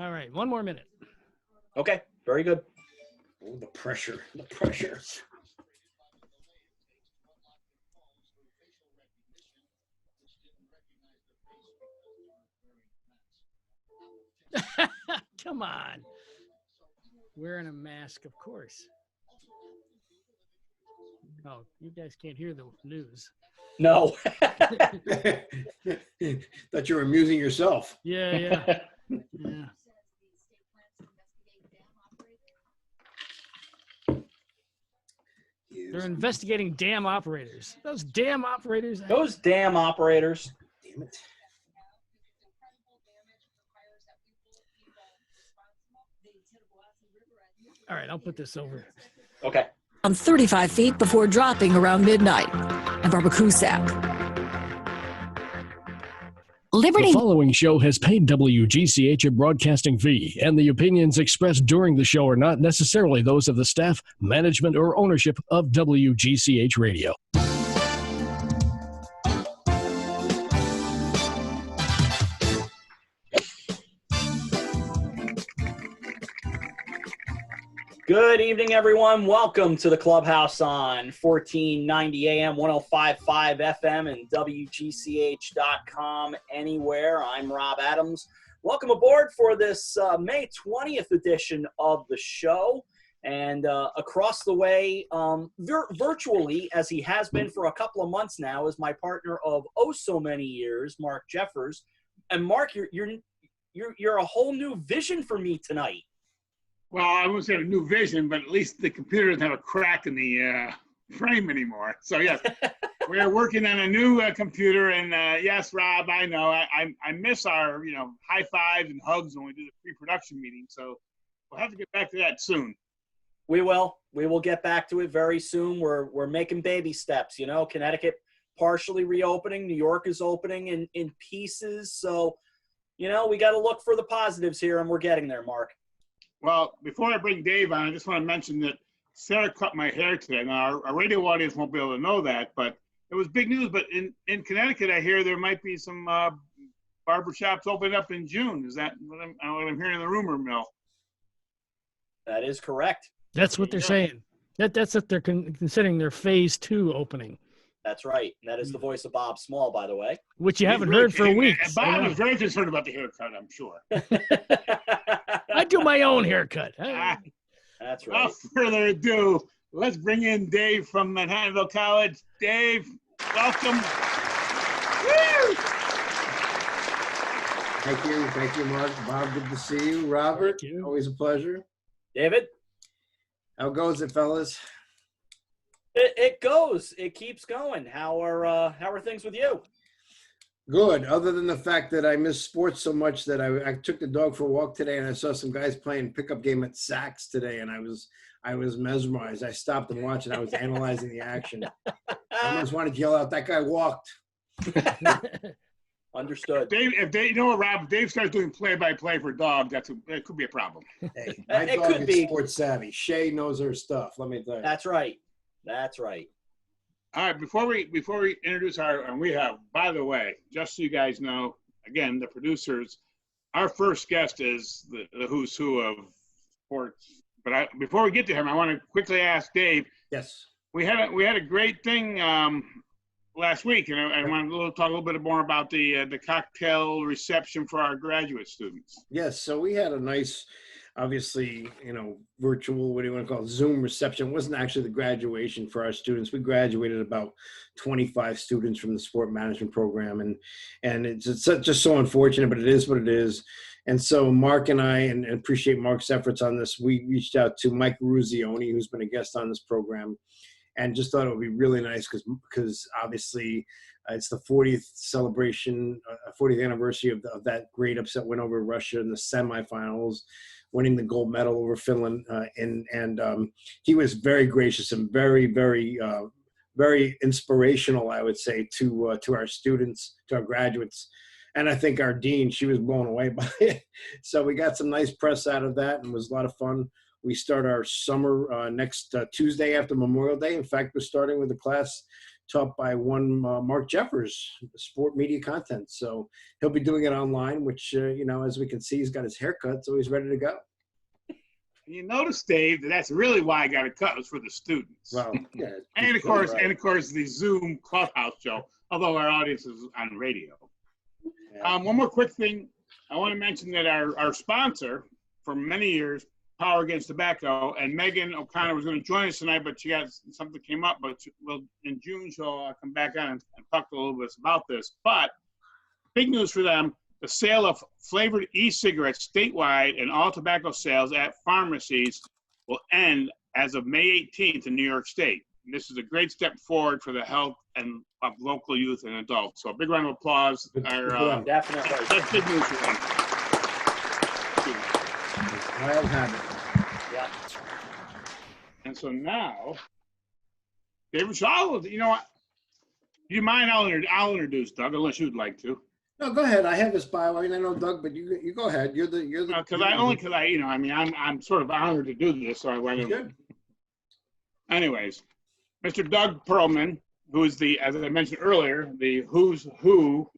All right, one more minute. Okay, very good. Oh, the pressure. The pressure. Come on. Wearing a mask, of course. Oh, you guys can't hear the news. No. Thought you were amusing yourself. Yeah. They're investigating dam operators. Those dam operators. Those damn operators. Damn it. All right, I'll put this over. Okay. On 35 feet before dropping around midnight. I'm Barbara Cusack. Liberty. The following show has paid WGCH a broadcasting fee, and the opinions expressed during the show are not necessarily those of the staff, management, or ownership of WGCH Radio. Good evening, everyone. Welcome to the Clubhouse on 1490 AM, 105.5 FM, and WGCH.com anywhere. I'm Rob Adams. Welcome aboard for this May 20th edition of the show. And across the way, virtually, as he has been for a couple of months now, is my partner of oh so many years, Mark Jeffers. And Mark, you're a whole new vision for me tonight. Well, I won't say a new vision, but at least the computer doesn't have a crack in the frame anymore. So, yes, we're working on a new computer. And, yes, Rob, I know. I miss our, high fives and hugs when we do the pre-production meeting. So we'll have to get back to that soon. We will. We will get back to it very soon. We're making baby steps, Connecticut partially reopening. New York is opening in pieces. So, we got to look for the positives here, and we're getting there, Mark. Well, before I bring Dave on, I just want to mention that Sarah cut my hair today. Now, our radio audience won't be able to know that, but it was big news. But in Connecticut, I hear there might be some barbershops opening up in June. Is that what I'm hearing in the rumor mill? That is correct. That's what they're saying. That's what they're considering their phase 2 opening. That's right. And that is the voice of Bob Small, by the way. Which you haven't heard for weeks. And Bob is very concerned about the haircut, I'm sure. I do my own haircut. That's right. Without further ado, let's bring in Dave from Manhattanville College. Dave, welcome. Woo! Thank you, Mark. Bob, good to see you. Robert, always a pleasure. David? How goes it, fellas? It goes. It keeps going. How are things with you? Good, other than the fact that I miss sports so much that I took the dog for a walk today and I saw some guys playing pickup game at Saks today, and I was mesmerized. I stopped and watched, and I was analyzing the action. I almost wanted to yell out, "That guy walked." Understood. If Dave, you know what, Rob? If Dave starts doing play-by-play for dogs, that could be a problem. Hey, my dog is sports savvy. Shay knows her stuff. Let me tell you. That's right. That's right. All right, before we introduce and we have, by the way, just so you guys know, again, the producers, our first guest is the who's who of sports. But before we get to him, I want to quickly ask Dave. Yes. We had a great thing last week, and I want to talk a little bit more about the cocktail reception for our graduate students. Yes, so we had a nice, obviously, virtual, what do you want to call it, Zoom reception. It wasn't actually the graduation for our students. We graduated about 25 students from the sport management program, and it's just so unfortunate, but it is what it is. And so Mark and I, and appreciate Mark's efforts on this, we reached out to Mike Ruzioni, who's been a guest on this program, and just thought it would be really nice because obviously it's the 40th celebration, 40th anniversary of that great upset win over Russia in the semifinals, winning the gold medal over Finland. And he was very gracious and very, very, very inspirational, I would say, to our students, to our graduates. And I think our dean, she was blown away by it. So we got some nice press out of that, and it was a lot of fun. We start our summer next Tuesday after Memorial Day. In fact, we're starting with the class taught by one Mark Jeffers, sport media content. So he'll be doing it online, which, as we can see, he's got his haircut, so he's ready to go. You notice, Dave, that's really why I got it cut, was for the students. Well, yeah. And of course, the Zoom Clubhouse show, although our audience is on radio. Yeah. One more quick thing. I want to mention that our sponsor for many years, Power Against Tobacco, and Megan O'Connor was going to join us tonight, but she got something came up. But in June, she'll come back on and talk a little bit about this. But big news for them. The sale of flavored e-cigarettes statewide and all tobacco sales at pharmacies will end as of May 18th in New York State. And this is a great step forward for the health and of local youth and adults. So a big round of applause. Definitely. That's big news for them. Wild habit. Yeah. And so now, David Shaw, you know what? Do you mind? I'll introduce Doug, unless you'd like to. No, go ahead. I have his bio. I mean, I know Doug, but you go ahead. You're the. I'm sort of honored to do this, so I want to. Anyways, Mr. Doug Perlman, who is as I mentioned earlier, the who's who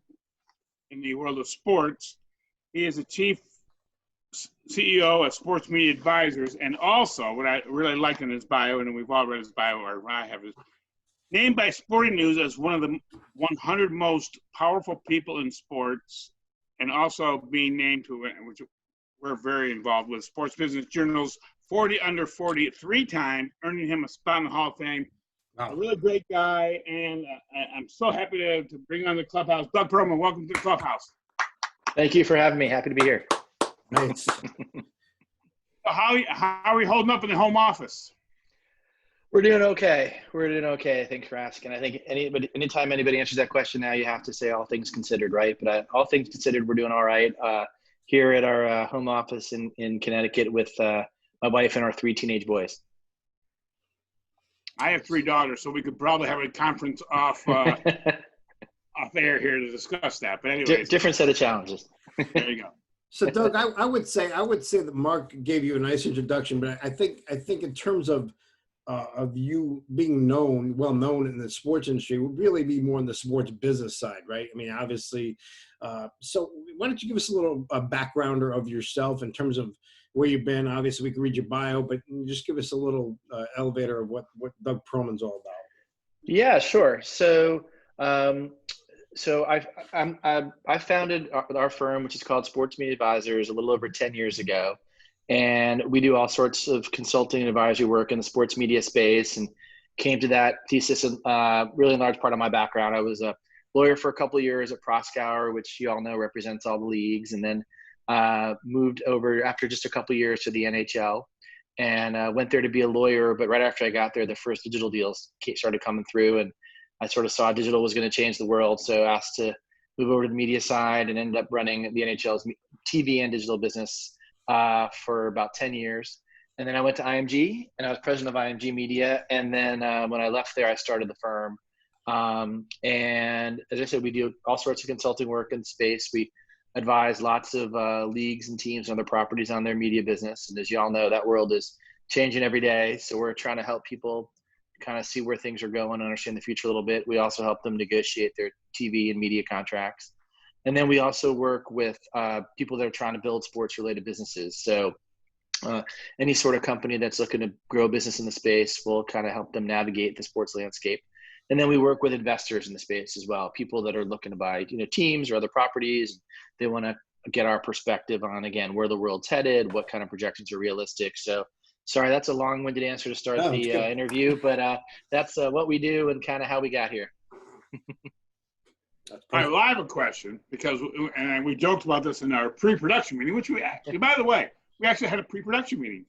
in the world of sports. He is the chief CEO of Sports Media Advisors, and also what I really like in his bio, and we've all read his bio, or I have, is named by Sporting News as one of the 100 most powerful people in sports, and also being named to, which we're very involved with, Sports Business Journal's 40 Under 40 3-time, earning him a spot in the Hall of Fame. Wow. A really great guy, and I'm so happy to bring on the Clubhouse. Doug Perlman, welcome to the Clubhouse. Thank you for having me. Happy to be here. Nice. So how are we holding up in the home office? We're doing okay. Thanks for asking. I think anytime anybody answers that question now, you have to say all things considered, right? But all things considered, we're doing all right here at our home office in Connecticut with my wife and our 3 teenage boys. I have 3 daughters, so we could probably have a conference off air here to discuss that. But anyway, different set of challenges. There you go. So Doug, I would say that Mark gave you a nice introduction, but I think in terms of you being well known in the sports industry, would really be more on the sports business side, right? I mean, obviously. So why don't you give us a little backgrounder of yourself in terms of where you've been? Obviously, we can read your bio, but just give us a little elevator of what Doug Perlman's all about. Yeah, sure. So I founded our firm, which is called Sports Media Advisors, a little over 10 years ago. And we do all sorts of consulting and advisory work in the sports media space, and came to that thesis really in large part of my background. I was a lawyer for a couple of years at Proskauer, which you all know represents all the leagues, and then moved over after just a couple of years to the NHL, and went there to be a lawyer. But right after I got there, the first digital deals started coming through, and I sort of saw digital was going to change the world. So asked to move over to the media side, and ended up running the NHL's TV and digital business for about 10 years. And then I went to IMG, and I was president of IMG Media. And then when I left there, I started the firm. And as I said, we do all sorts of consulting work in space. We advise lots of leagues and teams and other properties on their media business. And as you all know, that world is changing every day. So we're trying to help people kind of see where things are going, understand the future a little bit. We also help them negotiate their TV and media contracts. And then we also work with people that are trying to build sports-related businesses. So any sort of company that's looking to grow a business in the space, will kind of help them navigate the sports landscape. And then we work with investors in the space as well, people that are looking to buy, teams or other properties. They want to get our perspective on, again, where the world's headed, what kind of projections are realistic. So sorry, that's a long-winded answer to start the interview, but that's what we do and kind of how we got here. All right, well, I have a question because, and we joked about this in our pre-production meeting, which we actually, by the way, we actually had a pre-production meeting.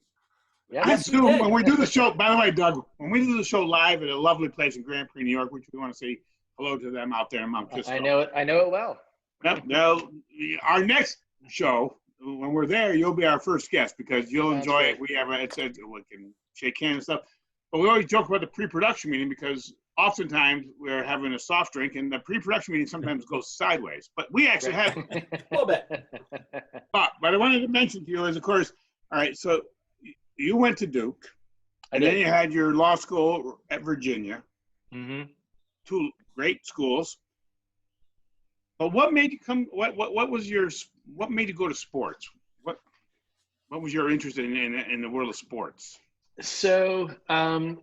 Yeah, I assume when we do the show, by the way, Doug, when we do the show live at a lovely place in Grand Prix, New York, which we want to say hello to them out there in Mount Kisco. I know it well. Now, our next show, when we're there, you'll be our first guest because you'll enjoy it. We have we can shake hands and stuff. But we always joke about the pre-production meeting because oftentimes we're having a soft drink and the pre-production meeting sometimes goes sideways. But we actually had a little bit. But I wanted to mention to you is, of course, all right, so you went to Duke, and then you had your law school at Virginia. Mm-hmm. two great schools. But what made you come? What made you go to sports? What was your interest in the world of sports? So, I've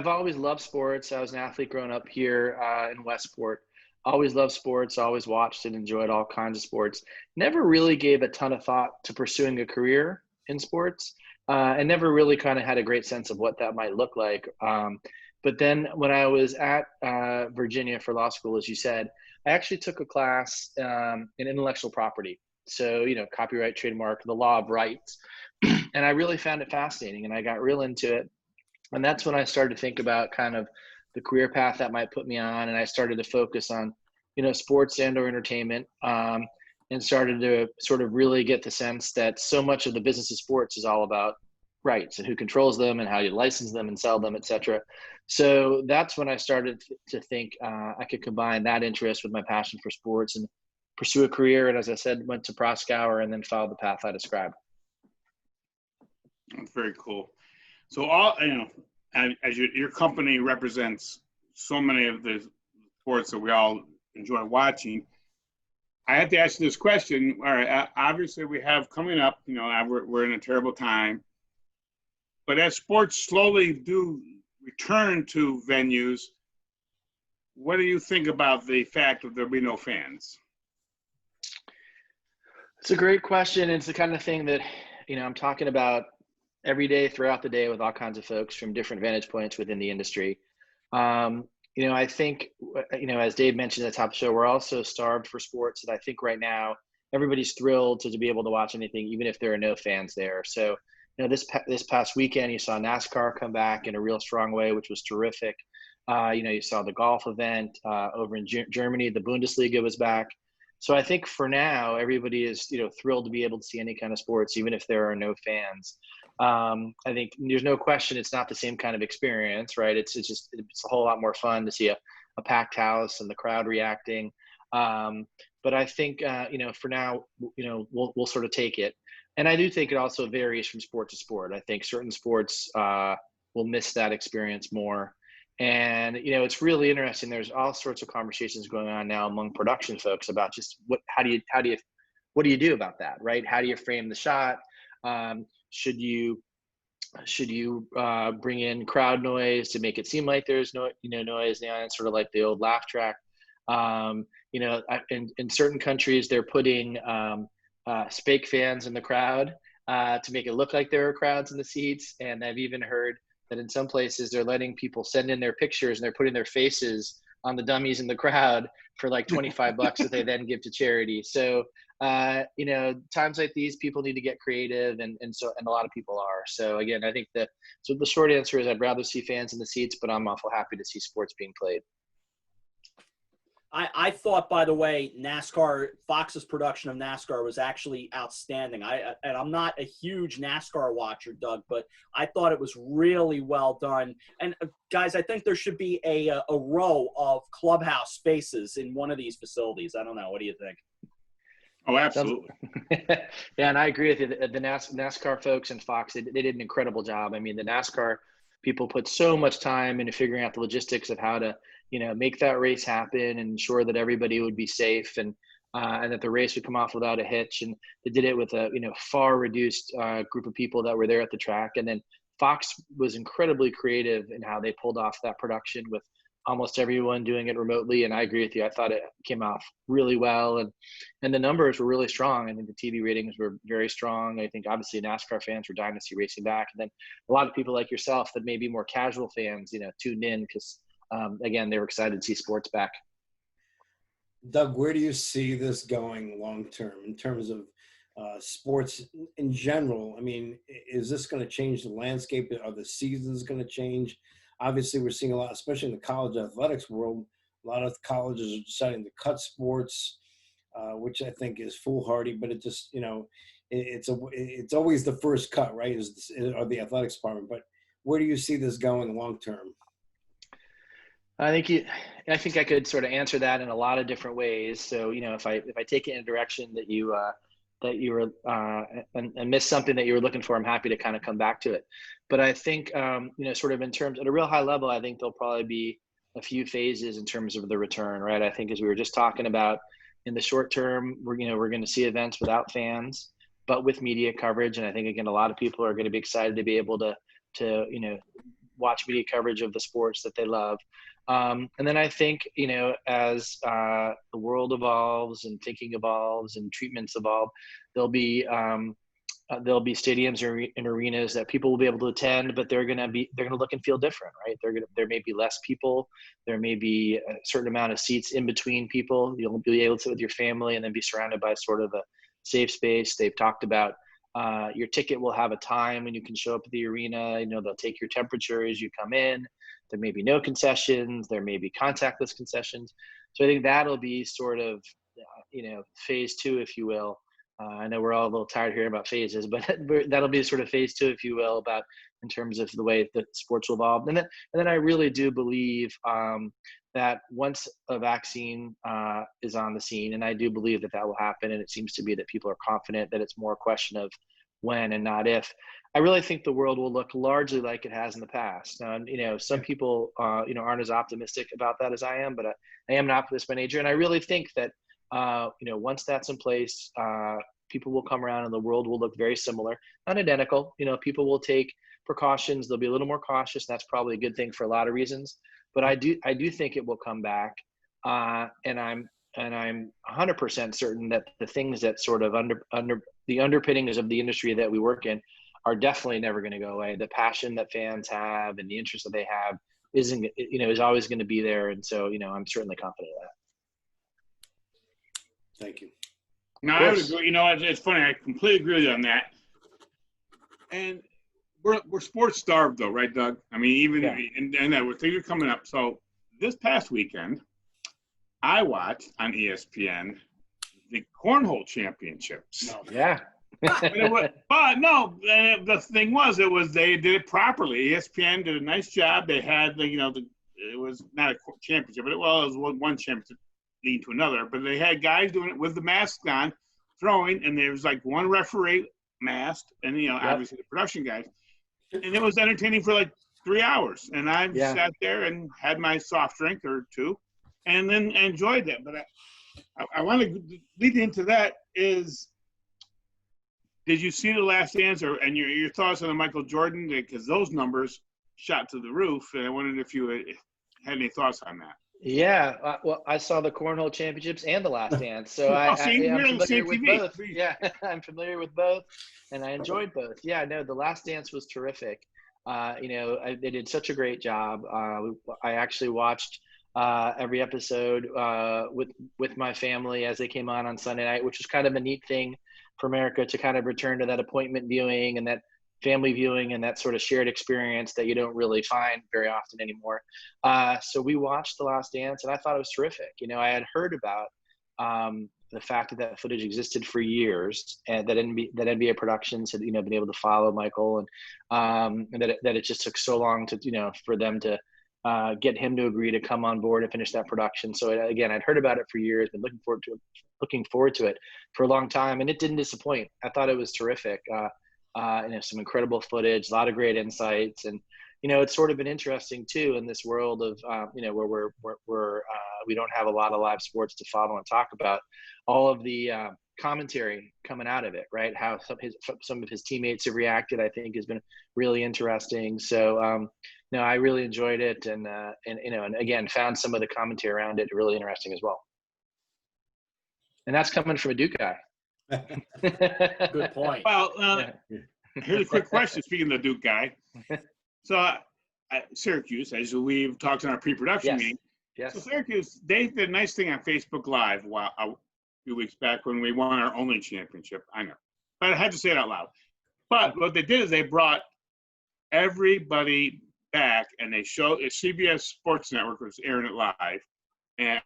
always loved sports. I was an athlete growing up here in Westport. Always loved sports, always watched and enjoyed all kinds of sports. Never really gave a ton of thought to pursuing a career in sports, and never really kind of had a great sense of what that might look like. But then when I was at Virginia for law school, as you said, I actually took a class in intellectual property. So, copyright, trademark, the law of rights. And I really found it fascinating, and I got real into it. And that's when I started to think about kind of the career path that might put me on. And I started to focus on, sports and or entertainment, and started to sort of really get the sense that so much of the business of sports is all about rights and who controls them and how you license them and sell them, et cetera. So that's when I started to think I could combine that interest with my passion for sports and pursue a career. And as I said, went to Proskauer and then followed the path I described. That's very cool. So as your company represents so many of the sports that we all enjoy watching, I have to ask you this question. All right, obviously we have coming up, we're in a terrible time, but as sports slowly do return to venues, what do you think about the fact that there'll be no fans? It's a great question. It's the kind of thing that, I'm talking about every day throughout the day with all kinds of folks from different vantage points within the industry. I think, as Dave mentioned at the top of the show, we're also starved for sports. And I think right now everybody's thrilled to be able to watch anything, even if there are no fans there. So, this past weekend, you saw NASCAR come back in a real strong way, which was terrific. You saw the golf event over in Germany. The Bundesliga was back. So I think for now, everybody is, thrilled to be able to see any kind of sports, even if there are no fans. I think there's no question it's not the same kind of experience, right? It's a whole lot more fun to see a packed house and the crowd reacting. But I think, for now, we'll sort of take it. And I do think it also varies from sport to sport. I think certain sports will miss that experience more. And, it's really interesting. There's all sorts of conversations going on now among production folks about just what do you do about that, right? How do you frame the shot? Should you bring in crowd noise to make it seem like there's no, noise now? It's sort of like the old laugh track. In certain countries, they're putting fake fans in the crowd to make it look like there are crowds in the seats. And I've even heard that in some places they're letting people send in their pictures and they're putting their faces on the dummies in the crowd for like $25 that they then give to charity. So, times like these, people need to get creative, and a lot of people are. So again, I think the short answer is I'd rather see fans in the seats, but I'm awful happy to see sports being played. I thought, by the way, Fox's production of NASCAR was actually outstanding. And I'm not a huge NASCAR watcher, Doug, but I thought it was really well done. And guys, I think there should be a row of Clubhouse spaces in one of these facilities. I don't know. What do you think? Oh, absolutely. Yeah, and I agree with you. The NASCAR folks and Fox, they did an incredible job. I mean, the NASCAR people put so much time into figuring out the logistics of how to, make that race happen and ensure that everybody would be safe and that the race would come off without a hitch. And they did it with a, far reduced group of people that were there at the track. And then Fox was incredibly creative in how they pulled off that production with almost everyone doing it remotely. And I agree with you. I thought it came off really well. And the numbers were really strong. I think the TV ratings were very strong. I think obviously NASCAR fans were dying to see racing back. And then a lot of people like yourself that may be more casual fans, tuned in because, again, they were excited to see sports back. Doug, where do you see this going long term in terms of sports in general? I mean, is this going to change the landscape? Are the seasons going to change? Obviously, we're seeing a lot, especially in the college athletics world, a lot of colleges are deciding to cut sports, which I think is foolhardy, but it just, it's always the first cut, right, or the athletics department. But where do you see this going long term? I think I could sort of answer that in a lot of different ways. So, if I take it in a direction that you were and missed something that you were looking for, I'm happy to kind of come back to it. But I think, sort of in terms at a real high level, I think there'll probably be a few phases in terms of the return, right? I think as we were just talking about, in the short term, we're going to see events without fans, but with media coverage. And I think, again, a lot of people are going to be excited to be able to watch media coverage of the sports that they love. And then I think, as the world evolves and thinking evolves and treatments evolve, there'll be stadiums and arenas that people will be able to attend, but they're going to look and feel different, right? There may be less people. There may be a certain amount of seats in between people. You'll be able to sit with your family and then be surrounded by sort of a safe space. They've talked about your ticket will have a time when you can show up at the arena. They'll take your temperature as you come in. There may be no concessions. There may be contactless concessions. So I think that'll be sort of, phase 2, if you will. I know we're all a little tired hearing about phases, but that'll be sort of phase 2, if you will, about in terms of the way that sports will evolve. And then I really do believe that once a vaccine is on the scene, and I do believe that will happen, and it seems to be that people are confident that it's more a question of when and not if, I really think the world will look largely like it has in the past. Some people, aren't as optimistic about that as I am, but I am an optimist by nature. And I really think that, once that's in place, people will come around and the world will look very similar, not identical. People will take precautions. They'll be a little more cautious. That's probably a good thing for a lot of reasons, but I do think it will come back. And I'm 100% certain that the things that sort of under the underpinnings of the industry that we work in are definitely never going to go away. The passion that fans have and the interest that they have is always going to be there. And so, I'm certainly confident of that. Thank you. No, I would agree. It's funny. I completely agree with you on that. And we're sports starved, though, right, Doug? I mean, even and that things are coming up. So this past weekend, I watched on ESPN the cornhole championships. No. Yeah. but no, the thing was, they did it properly. ESPN did a nice job. They had it was not a championship, but it was one championship leading to another. But they had guys doing it with the masks on, throwing, and there was like one referee masked, and obviously the production guys, and it was entertaining for like 3 hours. And I sat there and had my soft drink or two, and then enjoyed that. But I want to lead into that is, did you see The Last Dance, and your thoughts on the Michael Jordan? Because those numbers shot to the roof, and I wondered if you had any thoughts on that. Yeah, well, I saw the cornhole championships and The Last Dance, so I'm familiar with both. Yeah, I'm familiar with both, and I enjoyed both. Yeah, no, The Last Dance was terrific. They did such a great job. I actually watched every episode with my family as they came on Sunday night, which was kind of a neat thing for America to kind of return to that appointment viewing and that family viewing and that sort of shared experience that you don't really find very often anymore. So we watched The Last Dance, and I thought it was terrific. I had heard about the fact that footage existed for years, and that NBA Productions had been able to follow Michael, and that it just took so long to for them to get him to agree to come on board and finish that production. So again, I'd heard about it for years, been looking forward to it for a long time, and it didn't disappoint. I thought it was terrific. Some incredible footage, a lot of great insights, and it's sort of been interesting too in this world of where we don't have a lot of live sports to follow and talk about. All of the commentary coming out of it, right? How some of his teammates have reacted, I think, has been really interesting. So I really enjoyed it, and again found some of the commentary around it really interesting as well. And that's coming from a Duke guy. Good point. Well, here's a quick question. Speaking of the Duke guy, so Syracuse, as we've talked in our pre-production meeting, so Syracuse, they did a nice thing on Facebook Live a few weeks back when we won our only championship. I know, but I had to say it out loud. But what they did is they brought everybody back, and they showed CBS Sports Network was airing it live, and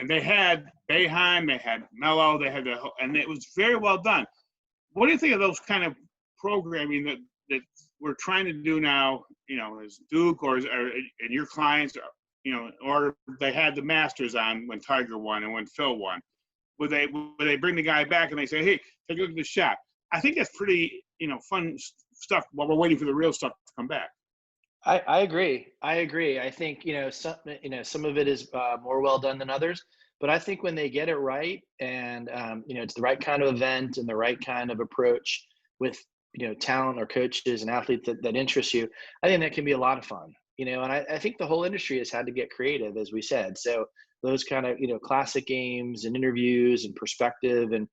they had Boeheim, they had Mello, they had and it was very well done. What do you think of those kind of programming that we're trying to do now? As Duke or and your clients, or they had the Masters on when Tiger won and when Phil won. Would they bring the guy back and they say, "Hey, take a look at the shot"? I think that's pretty fun stuff while we're waiting for the real stuff to come back. I agree. I agree. I think, some of it is more well done than others, but I think when they get it right and, it's the right kind of event and the right kind of approach with, talent or coaches and athletes that interest you, I think that can be a lot of fun, and I think the whole industry has had to get creative, as we said. So those kind of, classic games and interviews and perspective and,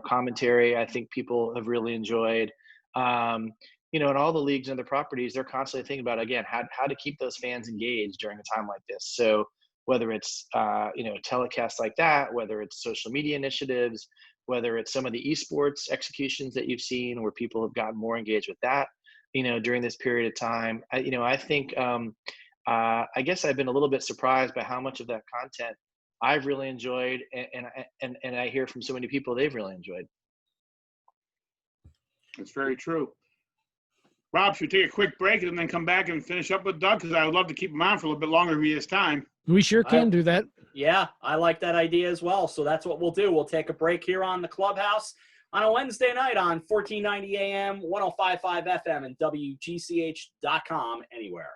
commentary, I think people have really enjoyed. And all the leagues and the properties, they're constantly thinking about, again, how to keep those fans engaged during a time like this. So whether it's, telecasts like that, whether it's social media initiatives, whether it's some of the esports executions that you've seen where people have gotten more engaged with that, during this period of time, I think, I guess I've been a little bit surprised by how much of that content I've really enjoyed. And I hear from so many people they've really enjoyed. That's very true. Rob, should we take a quick break and then come back and finish up with Doug? Because I would love to keep him on for a little bit longer if he has time. We sure can do that. Yeah, I like that idea as well. So that's what we'll do. We'll take a break here on the Clubhouse on a Wednesday night on 1490 AM, 105.5 FM, and WGCH.com anywhere.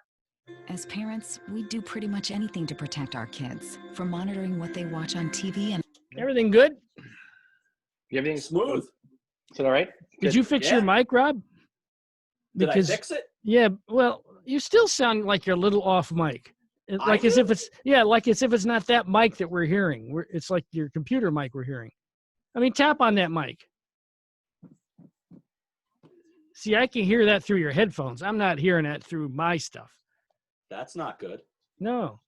As parents, we do pretty much anything to protect our kids, from monitoring what they watch on TV and Everything good? Everything's Smooth. Is it all right? Did you fix your mic, Rob? Did I fix it? Yeah, well, you still sound like you're a little off mic. Like as if it's not that mic that we're hearing. It's like your computer mic we're hearing. I mean, tap on that mic. See, I can hear that through your headphones. I'm not hearing that through my stuff. That's not good. No.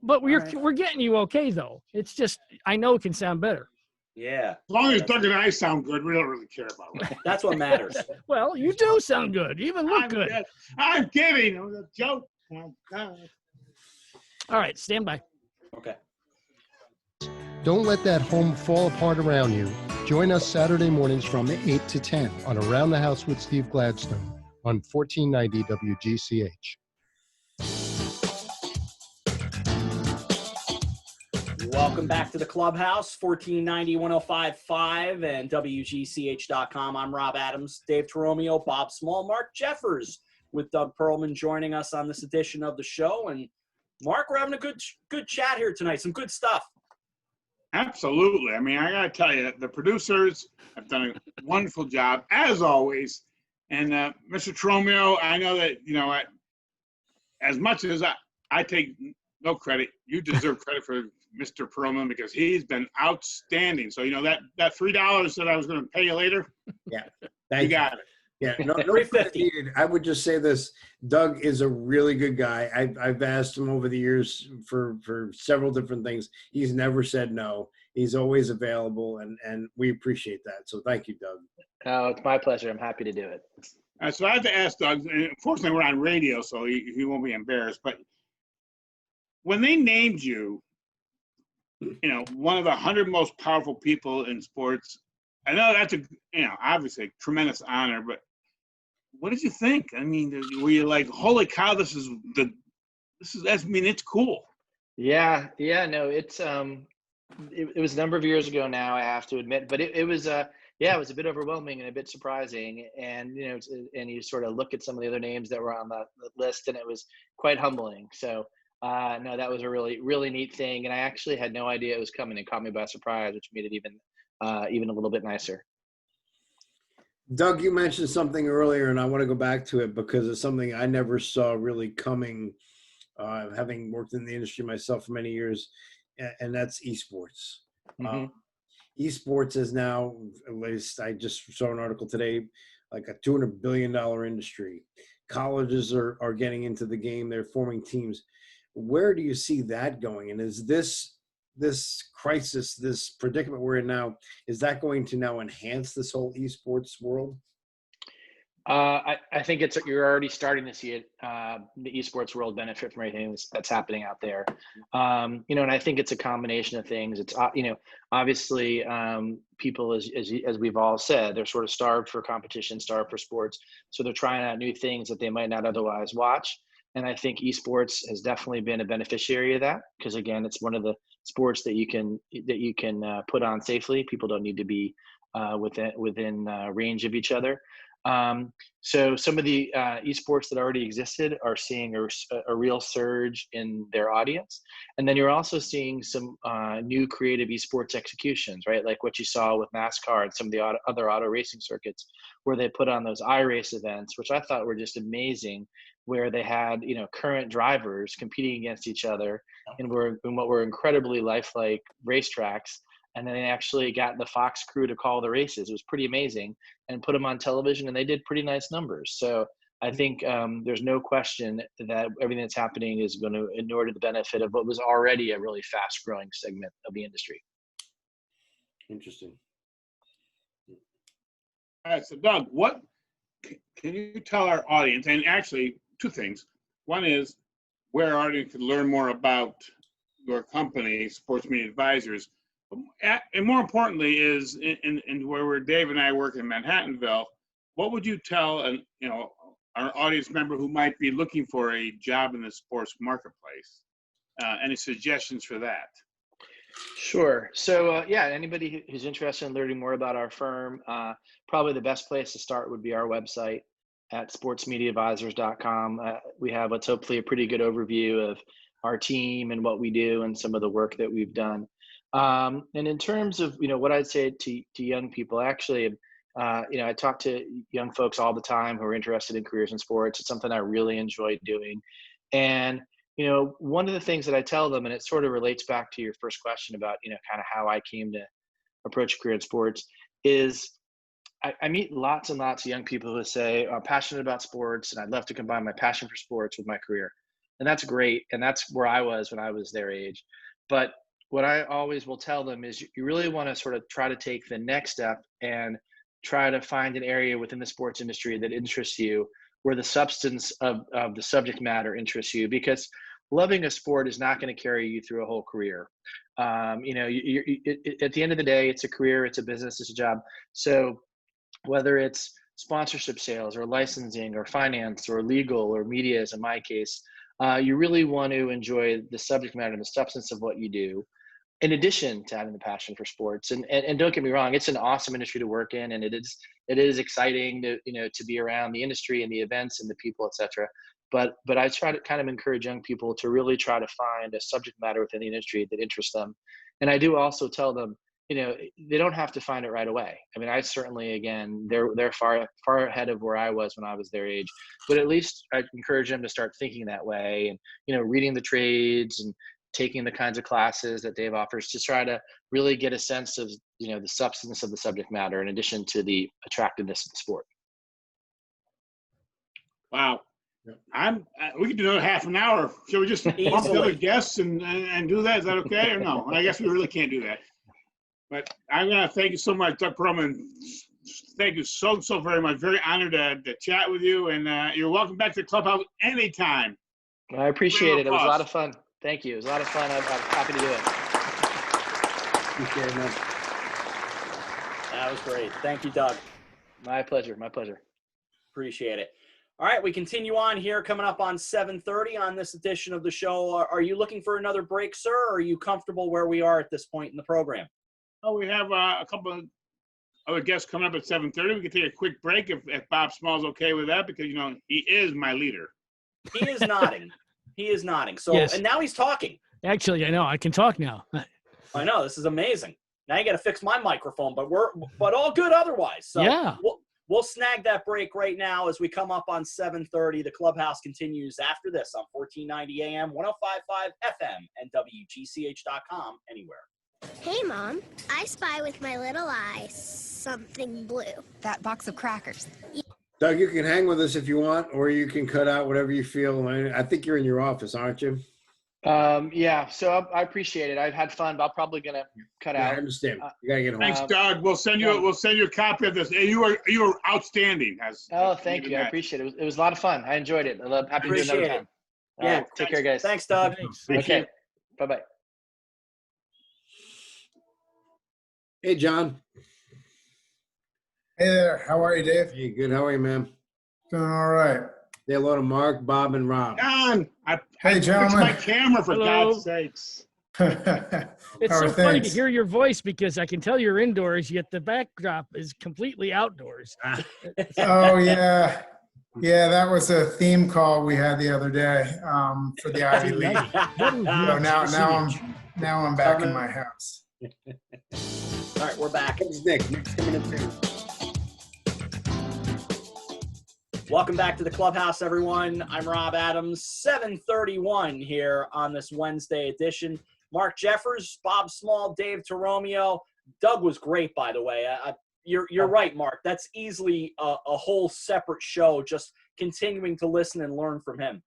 But we're getting you okay, though. It's just, I know it can sound better. Yeah. As long as Doug and I sound good, we don't really care about it. That's what matters. Well, you do sound good. You even look good. I'm kidding. It was a joke. Oh, All right, stand by. Okay. Don't let that home fall apart around you. Join us Saturday mornings from 8 to 10 on Around the House with Steve Gladstone on 1490 WGCH. Welcome back to the Clubhouse, 1490 105.5 and WGCH.com. I'm Rob Adams, Dave Toromio, Bob Small, Mark Jeffers with Doug Perlman joining us on this edition of the show. And Mark, we're having a good chat here tonight. Some good stuff. Absolutely. I mean, I got to tell you, the producers have done a wonderful job, as always. And Mr. Toromio, I know that, as much as I take no credit, you deserve credit for Mr. Perlman because he's been outstanding. So, that $3 that I was going to pay you later. Yeah. You got it. Yeah, no, I would just say this. Doug is a really good guy. I've asked him over the years for several different things. He's never said no. He's always available, and we appreciate that. So thank you, Doug. Oh, it's my pleasure. I'm happy to do it. So I have to ask Doug, and unfortunately we're on radio, so he won't be embarrassed, but when they named you, one of the 100 most powerful people in sports, I know that's obviously a tremendous honor, but what did you think? I mean, were you like, holy cow, it's cool. Yeah. No, it was a number of years ago now, I have to admit, but it was it was a bit overwhelming and a bit surprising. And, and you sort of look at some of the other names that were on the list and it was quite humbling. So, no, that was a really, really neat thing. And I actually had no idea it was coming. It caught me by surprise, which made it even a little bit nicer. Doug, you mentioned something earlier, and I want to go back to it because it's something I never saw really coming, having worked in the industry myself for many years, and that's esports. Mm-hmm. Esports is now, at least I just saw an article today, like a $200 billion industry. Colleges are getting into the game. They're forming teams. Where do you see that going? And is this crisis, this predicament we're in now, is that going to now enhance this whole esports world? I think you're already starting to see it, the esports world benefit from everything that's happening out there. And I think it's a combination of things. It's, obviously people, as we've all said, they're sort of starved for competition, starved for sports. So they're trying out new things that they might not otherwise watch. And I think esports has definitely been a beneficiary of that because, again, it's one of the sports that you can put on safely. People don't need to be within range of each other. So some of the esports that already existed are seeing a real surge in their audience. And then you're also seeing some new creative esports executions, right? Like what you saw with NASCAR and some of the other auto racing circuits, where they put on those iRace events, which I thought were just amazing, where they had, current drivers competing against each other in what were incredibly lifelike racetracks. And then they actually got the Fox crew to call the races. It was pretty amazing, and put them on television, and they did pretty nice numbers. So I think there's no question that everything that's happening is going to inure to the benefit of what was already a really fast growing segment of the industry. Interesting. All right, so Doug, what can you tell our audience, and actually two things. One is where our audience can learn more about your company, Sports Media Advisors. And more importantly is in where Dave and I work in Manhattanville, what would you tell our audience member who might be looking for a job in the sports marketplace? Any suggestions for that? Sure. So anybody who's interested in learning more about our firm, probably the best place to start would be our website at sportsmediaadvisors.com. We have what's hopefully a pretty good overview of our team and what we do and some of the work that we've done. And in terms of, what I'd say to young people, actually, I talk to young folks all the time who are interested in careers in sports. It's something I really enjoy doing. And, one of the things that I tell them, and it sort of relates back to your first question about, kind of how I came to approach a career in sports, is I meet lots and lots of young people who say, I'm passionate about sports and I'd love to combine my passion for sports with my career. And that's great. And that's where I was when I was their age. But what I always will tell them is you really want to sort of try to take the next step and try to find an area within the sports industry that interests you, where the substance of the subject matter interests you, because loving a sport is not going to carry you through a whole career. At the end of the day, it's a career, it's a business, it's a job. So whether it's sponsorship sales or licensing or finance or legal or media, as in my case, you really want to enjoy the subject matter and the substance of what you do, in addition to having the passion for sports. And don't get me wrong, it's an awesome industry to work in, and it is exciting to be around the industry and the events and the people, et cetera. But I try to kind of encourage young people to really try to find a subject matter within the industry that interests them. And I do also tell them, they don't have to find it right away. I mean, I certainly, again, they're far ahead of where I was when I was their age, but at least I encourage them to start thinking that way and, reading the trades and taking the kinds of classes that Dave offers to try to really get a sense of, the substance of the subject matter in addition to the attractiveness of the sport. Wow. We could do another half an hour. Shall we just bump the other guests and do that? Is that okay or no? I guess we really can't do that. But I'm going to thank you so much, Doug Perlman. Thank you so very much. Very honored to chat with you. And you're welcome back to the Clubhouse anytime. I appreciate it. It was a lot of fun. Thank you. It was a lot of fun. I'm happy to do it. Appreciate it, man. That was great. Thank you, Doug. My pleasure. My pleasure. Appreciate it. All right, we continue on here, coming up on 7:30 on this edition of the show. Are you looking for another break, sir, or are you comfortable where we are at this point in the program? Oh, we have a couple of other guests coming up at 7:30. We can take a quick break if Bob Small's okay with that, because, he is my leader. He is nodding. He is nodding. So, Yes. And now he's talking. Actually, I know I can talk now. I know, this is amazing. Now you got to fix my microphone, but all good otherwise. So yeah. We'll snag that break right now as we come up on 7:30. The Clubhouse continues after this on 1490 AM, 105.5 FM, and WGCH.com anywhere. Hey, Mom. I spy with my little eye something blue. That box of crackers. Doug, you can hang with us if you want, or you can cut out whatever you feel. I think you're in your office, aren't you? Yeah, so I appreciate it. I've had fun, but I'm probably gonna cut out. I understand. You gotta get home. Thanks, Doug. We'll send you a copy of this. You were outstanding. Thank you. I appreciate it. It was a lot of fun. I enjoyed it. Happy to do another time. Yeah. Take care, guys. Thanks, Doug. Okay. Bye-bye. Hey, John. Hey there. How are you, Dave? Hey, good. How are you, man? Doing all right. Say hello to Mark, Bob, and Rob. John, Hey, fixed gentlemen. my camera, for Hello. God's sakes. It's so funny to hear your voice because I can tell you're indoors, yet the backdrop is completely outdoors. Oh, yeah. Yeah, that was a theme call we had the other day for the Ivy League. So now I'm back in my house. All right, we're back. Nick's coming in too. Welcome back to the Clubhouse, everyone. I'm Rob Adams, 7:31 here on this Wednesday edition. Mark Jeffers, Bob Small, Dave Toromio. Doug was great, by the way. You're right, Mark. That's easily a whole separate show, just continuing to listen and learn from him.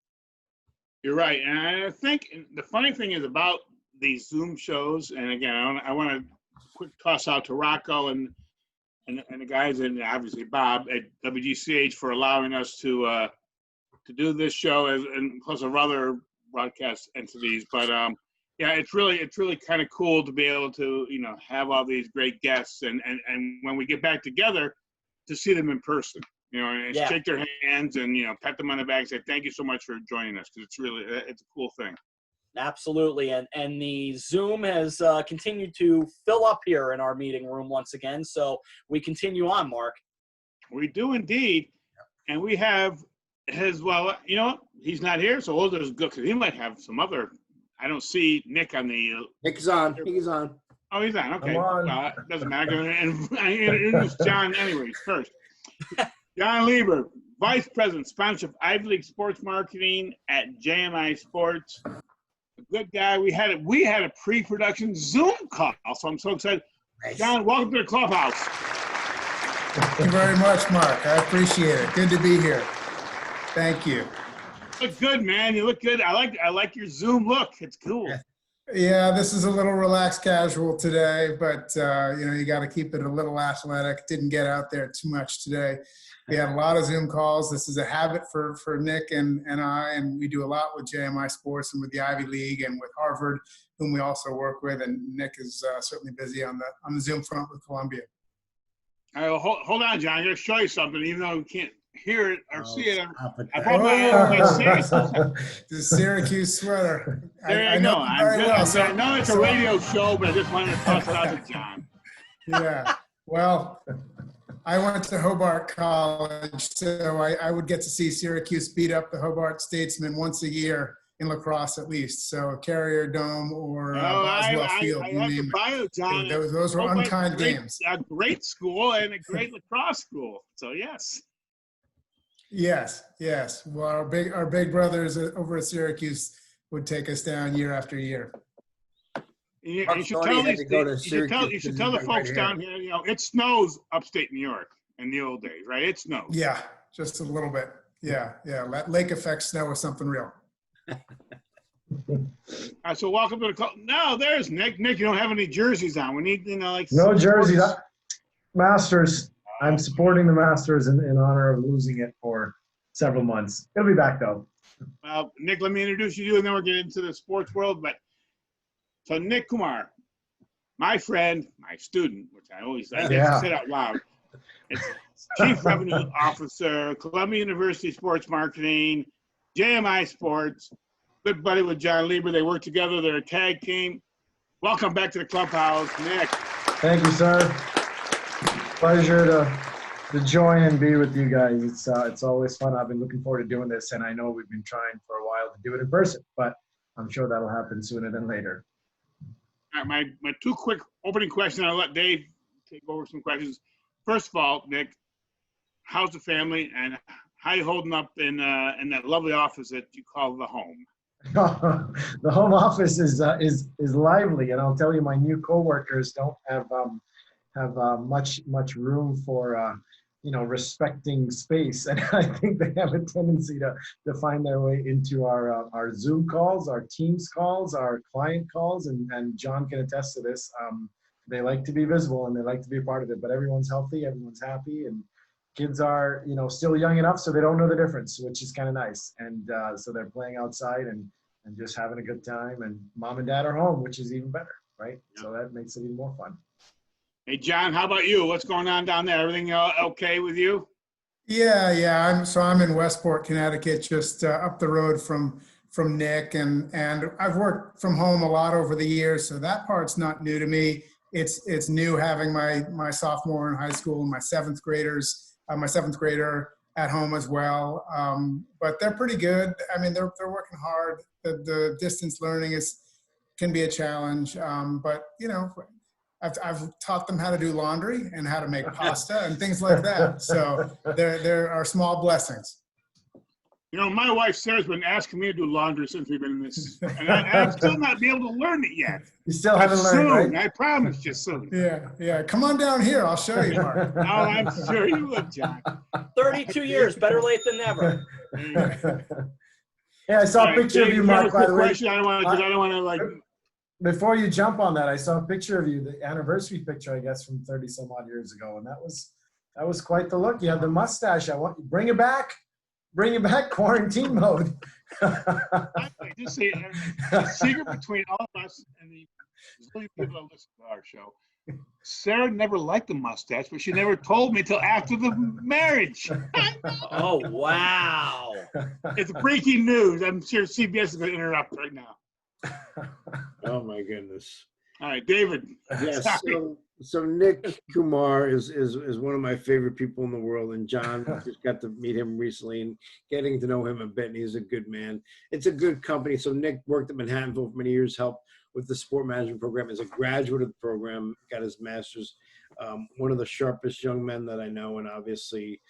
You're right. And I think the funny thing is about these Zoom shows, and again, I want to quick toss out to Rocco and the guys, and obviously Bob at WGCH for allowing us to do this show, and plus of other broadcast entities. But yeah, it's really kind of cool to be able to have all these great guests, and when we get back together, to see them in person, and shake their hands and pat them on the back and say thank you so much for joining us, because it's a cool thing. Absolutely, and the Zoom has continued to fill up here in our meeting room once again. So we continue on, Mark. We do indeed, and we have his. Well, you know what? He's not here, so we'll just go because he might have some other. I don't see Nick on the. Nick is on. He's on. Oh, he's on. Okay, on. well, it doesn't matter. And I introduced John anyways first. John Lieber, Vice President, Sponsorship, Ivy League Sports Marketing at JMI Sports. Good guy. We had a pre-production Zoom call, so I'm so excited. Nice. John, welcome to the Clubhouse. Thank you very much, Mark. I appreciate it. Good to be here. Thank you. You look good, man. You look good. I like your Zoom look. It's cool. Yeah, this is a little relaxed, casual today, but you got to keep it a little athletic. Didn't get out there too much today. We had a lot of Zoom calls. This is a habit for Nick and I, and we do a lot with JMI Sports and with the Ivy League and with Harvard, whom we also work with. And Nick is certainly busy on the Zoom front with Columbia. All right, well, hold on, John. I'm going to show you something, even though we can't hear it or see it. The Syracuse sweater. There you go. I know it's a radio show, but I just wanted to toss it out to John. Yeah. Well, I went to Hobart College, so I would get to see Syracuse beat up the Hobart Statesmen once a year in lacrosse, at least. So Carrier Dome or Boswell Field, you name it. John, those were unkind games. A great school and a great lacrosse school. So yes. Yes. Well, our big brothers over at Syracuse would take us down year after year. You should tell the folks down here, it snows upstate New York in the old days, right? It snows. Yeah, just a little bit. Yeah. Lake effect snow is something real. All right, so welcome to the club. No, there's Nick. Nick, you don't have any jerseys on. We need, no jerseys. Masters. I'm supporting the Masters in honor of losing it for several months. It'll be back though. Well, Nick, let me introduce you to you, and then we'll get into the sports world. So Nick Kumar, my friend, my student, which I get to say out loud. It's Chief Revenue Officer, Columbia University Sports Marketing, JMI Sports, good buddy with John Lieber. They work together. They're a tag team. Welcome back to the Clubhouse, Nick. Thank you, sir. Pleasure to join and be with you guys. It's always fun. I've been looking forward to doing this, and I know we've been trying for a while to do it in person, but I'm sure that'll happen sooner than later. All right, my two quick opening questions. I'll let Dave take over some questions. First of all, Nick, how's the family, and how you holding up in that lovely office that you call the home? The home office is lively, and I'll tell you, my new coworkers don't have much room for respecting space, and I think they have a tendency to find their way into our Zoom calls, our Teams calls, our client calls, and John can attest to this. They like to be visible and they like to be a part of it, but everyone's healthy, everyone's happy, and kids are still young enough so they don't know the difference, which is kind of nice. And so they're playing outside and just having a good time, and mom and dad are home, which is even better, right? Yeah. So that makes it even more fun. Hey, John, how about you? What's going on down there? Everything okay with you? Yeah. I'm in Westport, Connecticut, just up the road from from Nick, and I've worked from home a lot over the years, so that part's not new to me. It's new having my sophomore in high school and my seventh grader at home as well. But they're pretty good. I mean, they're working hard. The distance learning can be a challenge, but you know, I've taught them how to do laundry and how to make pasta and things like that. So there are small blessings. You know, my wife Sarah's been asking me to do laundry since we've been in this, and I'm still not be able to learn it yet. You still haven't learned, right? I promise you soon. Yeah. Come on down here. I'll show you, Mark. Oh, I'm sure you would, John. 32 years, better late than never. Yeah, I saw a picture of you, Mark, by the way. I don't want to like. Before you jump on that, I saw a picture of you, the anniversary picture, I guess, from 30 some odd years ago, and that was quite the look. You had the mustache. I want you bring it back. Bring it back, quarantine mode. Just say the secret between all of us and the zillion people that listen to our show. Sarah never liked the mustache, but she never told me till after the marriage. Oh, wow. It's breaking news. I'm sure CBS is going to interrupt right now. Oh my goodness. All right, David. Yes. So Nick Kumar is one of my favorite people in the world, and John just got to meet him recently and getting to know him a bit, and he's a good man. It's a good company. So Nick worked at Manhattanville for many years, helped with the sport management program as a graduate of the program, got his master's. One of the sharpest young men that I know, and obviously,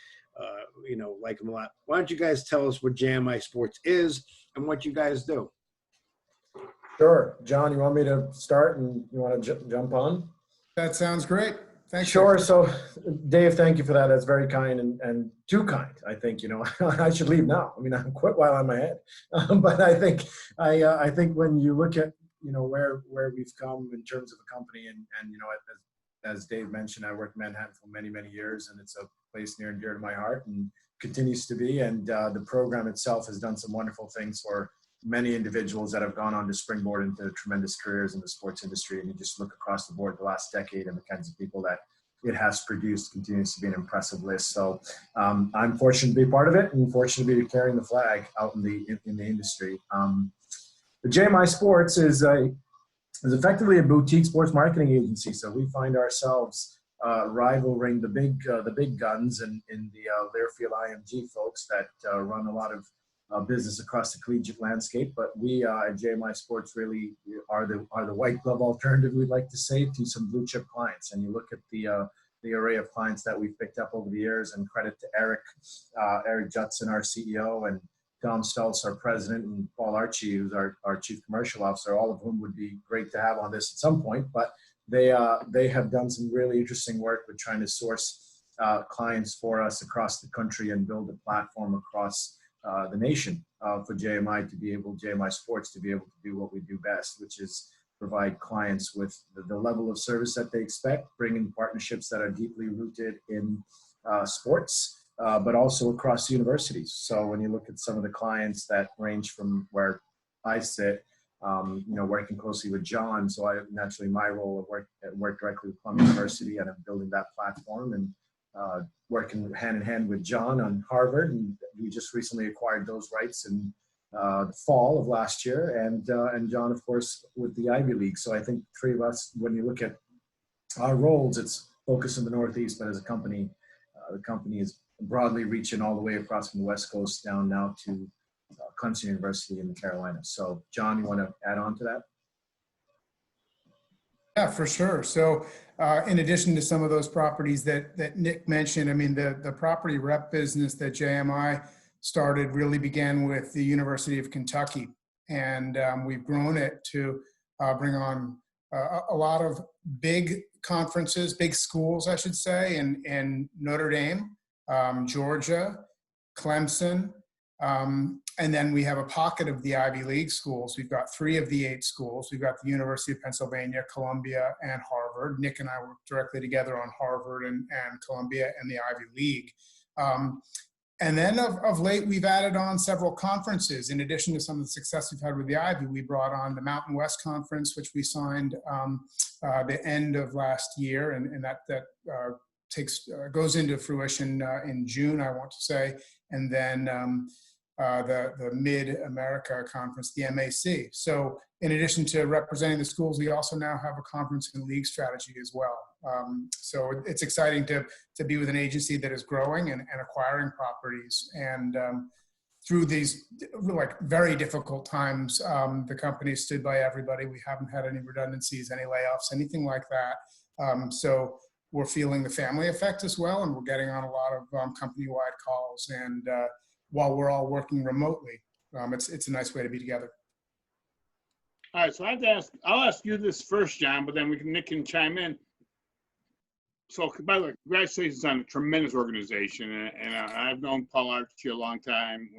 you know, like him a lot. Why don't you guys tell us what JMI Sports is and what you guys do? Sure. John, you want me to start and you want to jump on? That sounds great. Thanks. Sure. So, Dave, thank you for that. That's very kind and too kind. I think, you know, I should leave now. I mean, I'm quite while on my head. But I think when you look at, you know, where we've come in terms of a company and you know, as Dave mentioned, I worked in Manhattan for many, many years, and it's a place near and dear to my heart and continues to be. And the program itself has done some wonderful things for many individuals that have gone on to springboard into tremendous careers in the sports industry. And you just look across the board the last decade and the kinds of people that it has produced continues to be an impressive list. So I'm fortunate to be part of it and fortunate to be carrying the flag out in the industry. The JMI Sports is effectively a boutique sports marketing agency. So we find ourselves rivaling the big guns in the Learfield IMG folks that run a lot of business across the collegiate landscape, but we at JMI Sports really are the white glove alternative, we'd like to say, to some blue chip clients. And you look at the array of clients that we've picked up over the years, and credit to Eric Judson, our CEO, and Tom Stultz, our president, and Paul Archie, who's our chief commercial officer, all of whom would be great to have on this at some point. But they have done some really interesting work with trying to source clients for us across the country and build a platform across the nation for JMI Sports to be able to do what we do best, which is provide clients with the level of service that they expect, bring in partnerships that are deeply rooted in sports, but also across universities. So when you look at some of the clients that range from where I sit, you know, working closely with John, so naturally my role of work directly with Columbia University, and I'm building that platform, and working hand in hand with John on Harvard, and we just recently acquired those rights in the fall of last year, and John, of course, with the Ivy League. So I think three of us, when you look at our roles, it's focused in the Northeast, but as a company, the company is broadly reaching all the way across from the West Coast down now to Clemson University in the Carolinas. So John, you want to add on to that? Yeah, for sure. So in addition to some of those properties that Nick mentioned, I mean, the property rep business that JMI started really began with the University of Kentucky. And we've grown it to bring on a lot of big conferences, big schools, I should say, in Notre Dame, Georgia, Clemson, and then we have a pocket of the Ivy League schools. We've got 3 of the 8 schools. We've got the University of Pennsylvania, Columbia, and Harvard. Nick and I work directly together on Harvard and Columbia and the Ivy League. And then of late, we've added on several conferences. In addition to some of the success we've had with the Ivy, we brought on the Mountain West Conference, which we signed the end of last year, and that goes into fruition in June, I want to say. And then the Mid-America Conference, the MAC. So in addition to representing the schools, we also now have a conference and league strategy as well. So it's exciting to be with an agency that is growing and acquiring properties. And through these like very difficult times, the company stood by everybody. We haven't had any redundancies, any layoffs, anything like that. So we're feeling the family effect as well, and we're getting on a lot of company-wide calls. And while we're all working remotely, it's a nice way to be together. All right, so I'll ask you this first, John, but then Nick can chime in. So, by the way, congratulations on a tremendous organization. And I've known Paul Archie a long time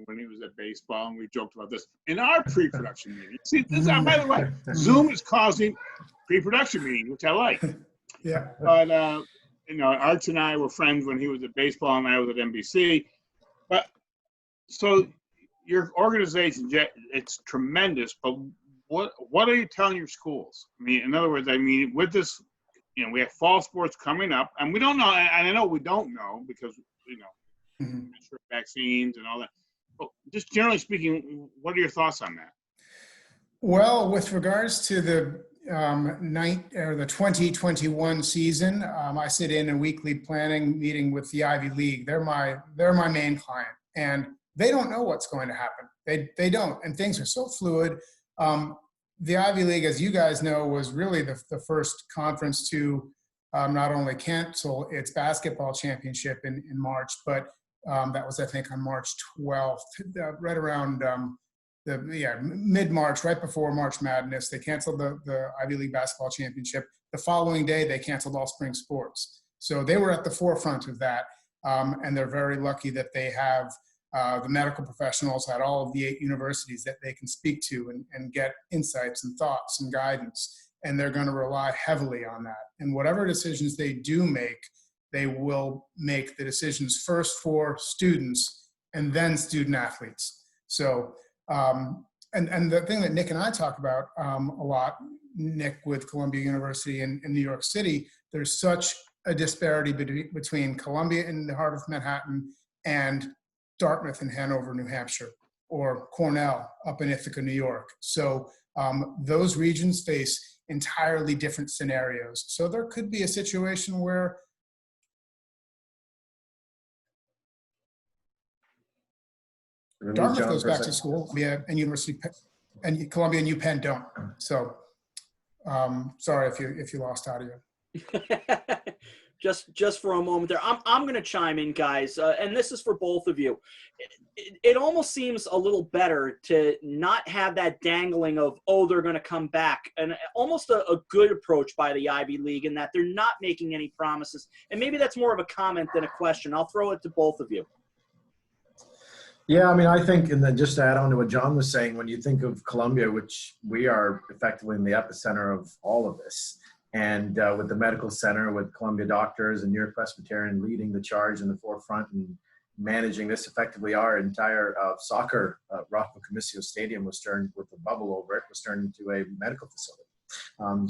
when he was at baseball, and we joked about this. In our pre-production meeting, see, this, by the way, Zoom is causing pre-production meetings, which I like. Yeah. But, Arch and I were friends when he was at baseball and I was at NBC. But, so your organization, it's tremendous, but what are you telling your schools? I mean, in other words, with this, we have fall sports coming up, and we don't know, and I know we don't know because, vaccines and all that. But just generally speaking, what are your thoughts on that? Well, with regards to the 2021 season, I sit in a weekly planning meeting with the Ivy League. They're my main client, and they don't know what's going to happen. They don't, and things are so fluid. The Ivy League, as you guys know, was really the first conference to not only cancel its basketball championship in March, but that was, I think, on March 12th, right around mid-March, right before March Madness. They canceled the Ivy League basketball championship. The following day, they canceled all spring sports. So they were at the forefront of that, and they're very lucky that they have the medical professionals at all of the 8 universities that they can speak to and get insights and thoughts and guidance. And they're going to rely heavily on that. And whatever decisions they do make, they will make the decisions first for students and then student athletes. So, and the thing that Nick and I talk about a lot, Nick with Columbia University in New York City, there's such a disparity between Columbia in the heart of Manhattan and Dartmouth in Hanover, New Hampshire, or Cornell up in Ithaca, New York. So those regions face entirely different scenarios. So there could be a situation where Dartmouth goes back to school, and Columbia and UPenn don't. So sorry if you lost audio. Just for a moment there, I'm going to chime in, guys, and this is for both of you. It almost seems a little better to not have that dangling of, oh, they're going to come back, and almost a good approach by the Ivy League in that they're not making any promises. And maybe that's more of a comment than a question. I'll throw it to both of you. Yeah, I mean, I think, and then just to add on to what John was saying, when you think of Columbia, which we are effectively in the epicenter of all of this, and with the medical center, with Columbia doctors and New York Presbyterian leading the charge in the forefront and managing this effectively, our entire soccer, Rothko Comissio Stadium was turned, with a bubble over it, was turned into a medical facility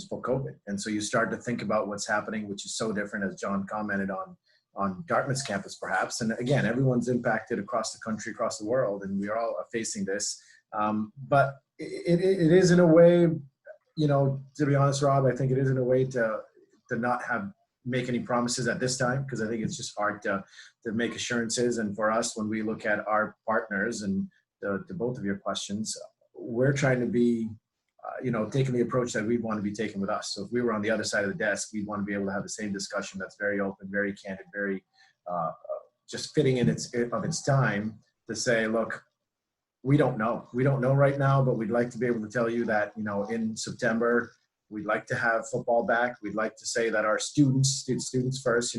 for COVID. And so you start to think about what's happening, which is so different, as John commented on Dartmouth's campus, perhaps. And again, everyone's impacted across the country, across the world, and we are all facing this. But it is in a way, to be honest, Rob, I think it is in a way to not make any promises at this time, because I think it's just hard to make assurances. And for us, when we look at our partners, and to both of your questions, we're trying to be, taking the approach that we want to be taken with us. So if we were on the other side of the desk, we'd want to be able to have the same discussion that's very open, very candid, very just fitting in its time, to say, look, we don't know. We don't know right now, but we'd like to be able to tell you that, in September, we'd like to have football back. We'd like to say that our students first,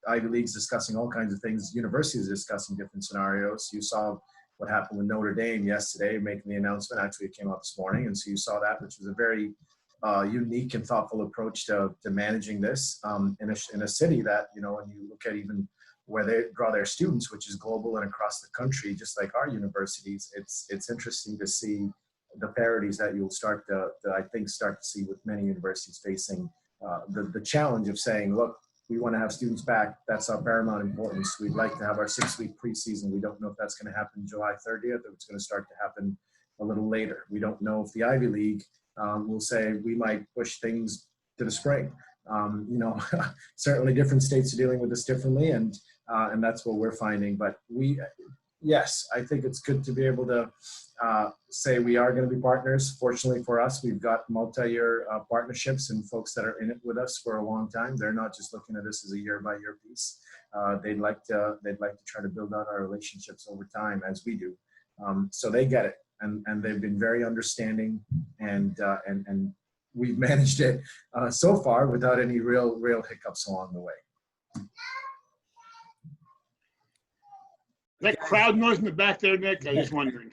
Ivy League's discussing all kinds of things. Universities are discussing different scenarios. You saw what happened with Notre Dame yesterday, making the announcement. Actually, it came out this morning. And so you saw that, which was a very unique and thoughtful approach to managing this in a city that, when you look at even where they draw their students, which is global and across the country, just like our universities, it's interesting to see the parodies that you'll I think start to see with many universities facing the challenge of saying, look, we want to have students back. That's our paramount importance. We'd like to have our 6-week preseason. We don't know if that's going to happen July 30th, or it's going to start to happen a little later. We don't know if the Ivy League will say we might push things to the spring. Certainly different states are dealing with this differently, and that's what we're finding. But yes, I think it's good to be able to say we are going to be partners. Fortunately for us, we've got multi-year partnerships and folks that are in it with us for a long time. They're not just looking at this as a year-by-year piece. They'd like to try to build out our relationships over time, as we do. So they get it, and they've been very understanding, and we've managed it so far without any real hiccups along the way. That crowd noise in the back there, Nick? I was just wondering.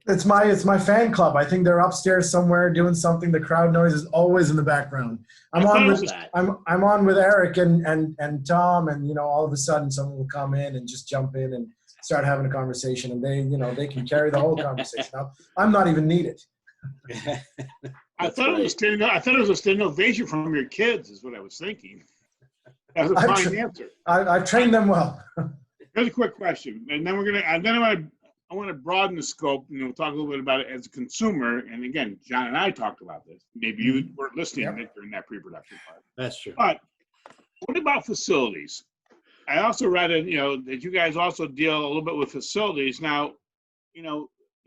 It's my fan club. I think they're upstairs somewhere doing something. The crowd noise is always in the background. I'm on with Eric and Tom, and all of a sudden someone will come in and just jump in and start having a conversation, and they can carry the whole conversation up. I'm not even needed. I thought it was a standing ovation from your kids, is what I was thinking. That was a fine answer. I've trained them well. Here's a quick question, and then I want to broaden the scope, and we'll talk a little bit about it as a consumer. And again, John and I talked about this. Maybe you weren't listening Nick, during that pre-production part. That's true. But what about facilities? I also read that you guys also deal a little bit with facilities. Now,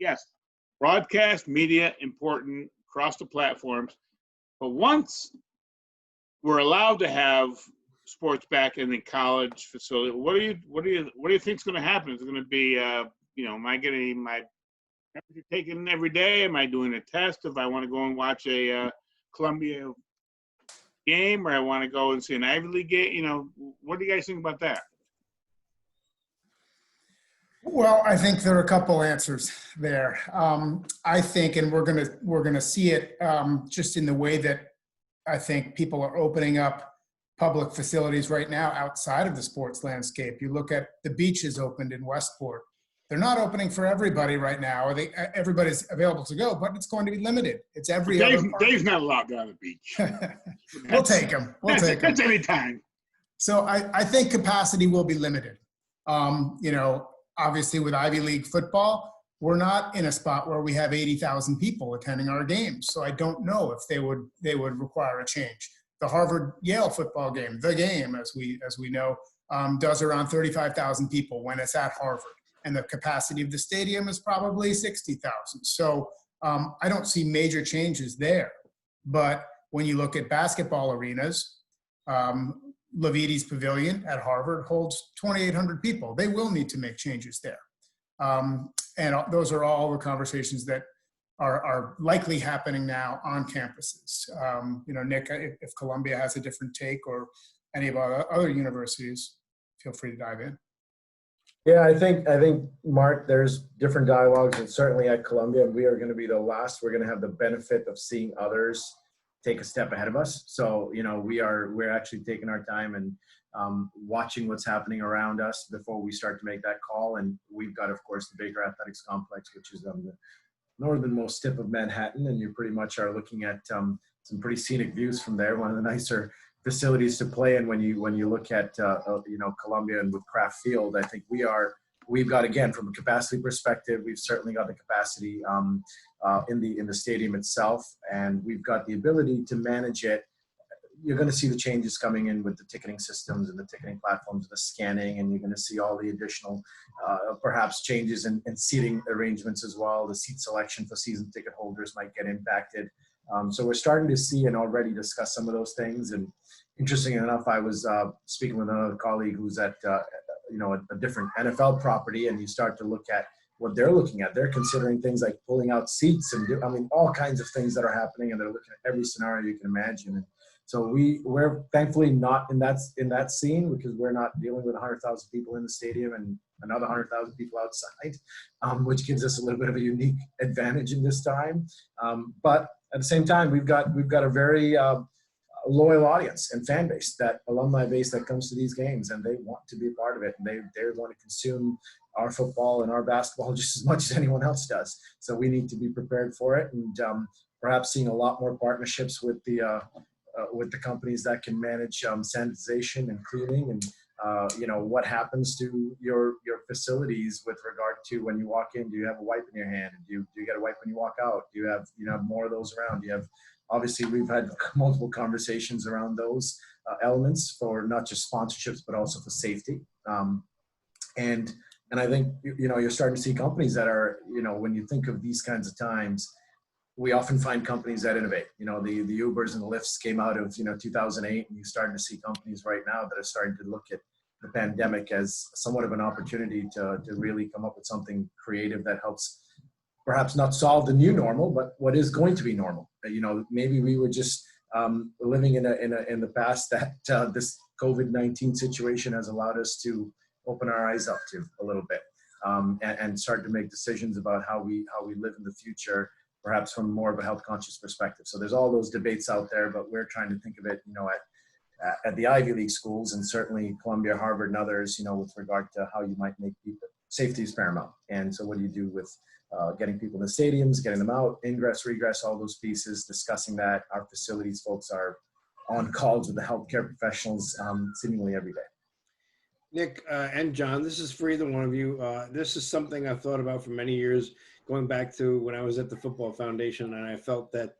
yes, broadcast media important across the platforms, but once we're allowed to have sports back in the college facility, what do you think is going to happen? Is it going to be am I getting my temperature taken every day? Am I doing a test if I want to go and watch a Columbia game, or I want to go and see an Ivy League game? What do you guys think about that? Well, I think there are a couple answers there. I think, and we're gonna see it just in the way that I think people are opening up public facilities right now outside of the sports landscape. You look at the beaches opened in Westport. They're not opening for everybody right now. Everybody's available to go, but it's going to be limited. It's every Dave's not allowed to go to the beach. We'll take him. That's any time. So I think capacity will be limited. Obviously with Ivy League football, we're not in a spot where we have 80,000 people attending our games. So I don't know if they would require a change. The Harvard-Yale football game, the game, as we know, does around 35,000 people when it's at Harvard. And the capacity of the stadium is probably 60,000. So I don't see major changes there. But when you look at basketball arenas, Levites Pavilion at Harvard holds 2,800 people. They will need to make changes there. And those are all the conversations that are likely happening now on campuses. Nick, if Columbia has a different take, or any of our other universities, feel free to dive in. Yeah, I think Mark, there's different dialogues, and certainly at Columbia, we are going to be the last. We're going to have the benefit of seeing others take a step ahead of us. So we're actually taking our time and watching what's happening around us before we start to make that call. And we've got, of course, the Baker Athletics Complex, which is on the northernmost tip of Manhattan, and you pretty much are looking at some pretty scenic views from there. One of the nicer facilities to play in when you look at Columbia and with Kraft Field. I think we've got, again, from a capacity perspective, we've certainly got the capacity in the stadium itself, and we've got the ability to manage it. You're going to see the changes coming in with the ticketing systems and the ticketing platforms, the scanning, and you're going to see all the additional perhaps changes in seating arrangements as well. The seat selection for season ticket holders might get impacted. So we're starting to see and already discuss some of those things. And interesting enough, I was speaking with another colleague who's at a different NFL property, and you start to look at what they're looking at. They're considering things like pulling out seats and all kinds of things that are happening, and they're looking at every scenario you can imagine. And so we're thankfully not in that scene, because we're not dealing with 100,000 people in the stadium and another 100,000 people outside, which gives us a little bit of a unique advantage in this time. But at the same time, we've got a very loyal audience and fan base, that alumni base that comes to these games, and they want to be a part of it, and they want to consume our football and our basketball just as much as anyone else does. So we need to be prepared for it, and perhaps seeing a lot more partnerships with the with the companies that can manage sanitization and cleaning, and what happens to your facilities with regard to when you walk in. Do you have a wipe in your hand? Do you get a wipe when you walk out? Do you have more of those around? Do you have, obviously we've had multiple conversations around those elements for not just sponsorships but also for safety. And I think you're starting to see companies that are, when you think of these kinds of times, we often find companies that innovate. The Ubers and the Lyfts came out of 2008, and you're starting to see companies right now that are starting to look at the pandemic as somewhat of an opportunity to really come up with something creative that helps perhaps not solve the new normal, but what is going to be normal. Maybe we were just living in the past that this COVID-19 situation has allowed us to open our eyes up to a little bit, and start to make decisions about how we live in the future, perhaps from more of a health conscious perspective. So there's all those debates out there, but we're trying to think of it, at the Ivy League schools, and certainly Columbia, Harvard, and others, with regard to how you might make people, safety is paramount. And so what do you do with getting people in the stadiums, getting them out, ingress, regress, all those pieces, discussing that. Our facilities folks are on calls with the healthcare professionals seemingly every day. Nick and John, this is for either one of you. This is something I've thought about for many years, going back to when I was at the Football Foundation, and I felt that